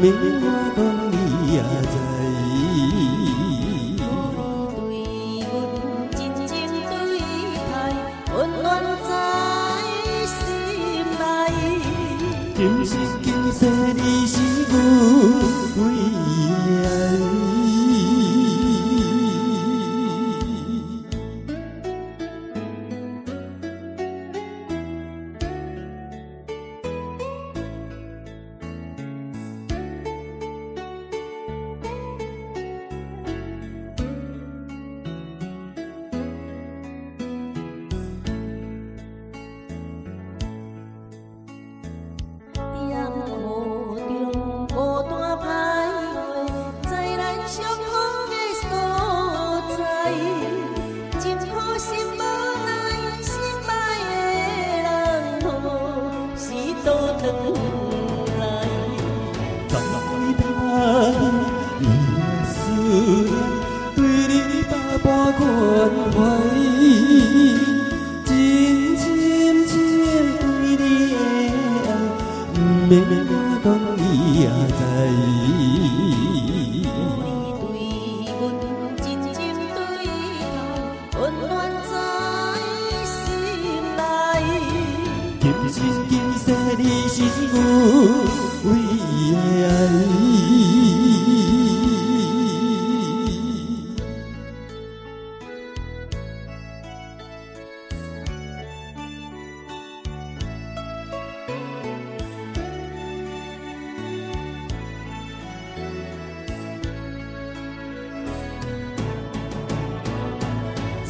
免我讲你也知。对阮真情对待，温暖在心内。今生今世你是阮唯一的爱。免我讲你也知。对阮真情对待，温暖在心内。今生今世你是阮唯一的爱。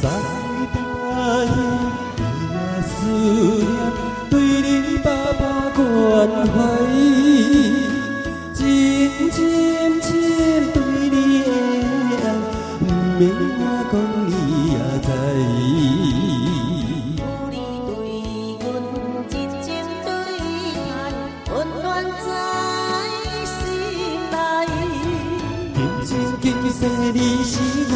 在大夜你的思念，对你百般关怀，真真真对你的爱，不免我讲你也知。有你对阮真情对待，温暖在心内。今生今世你是阮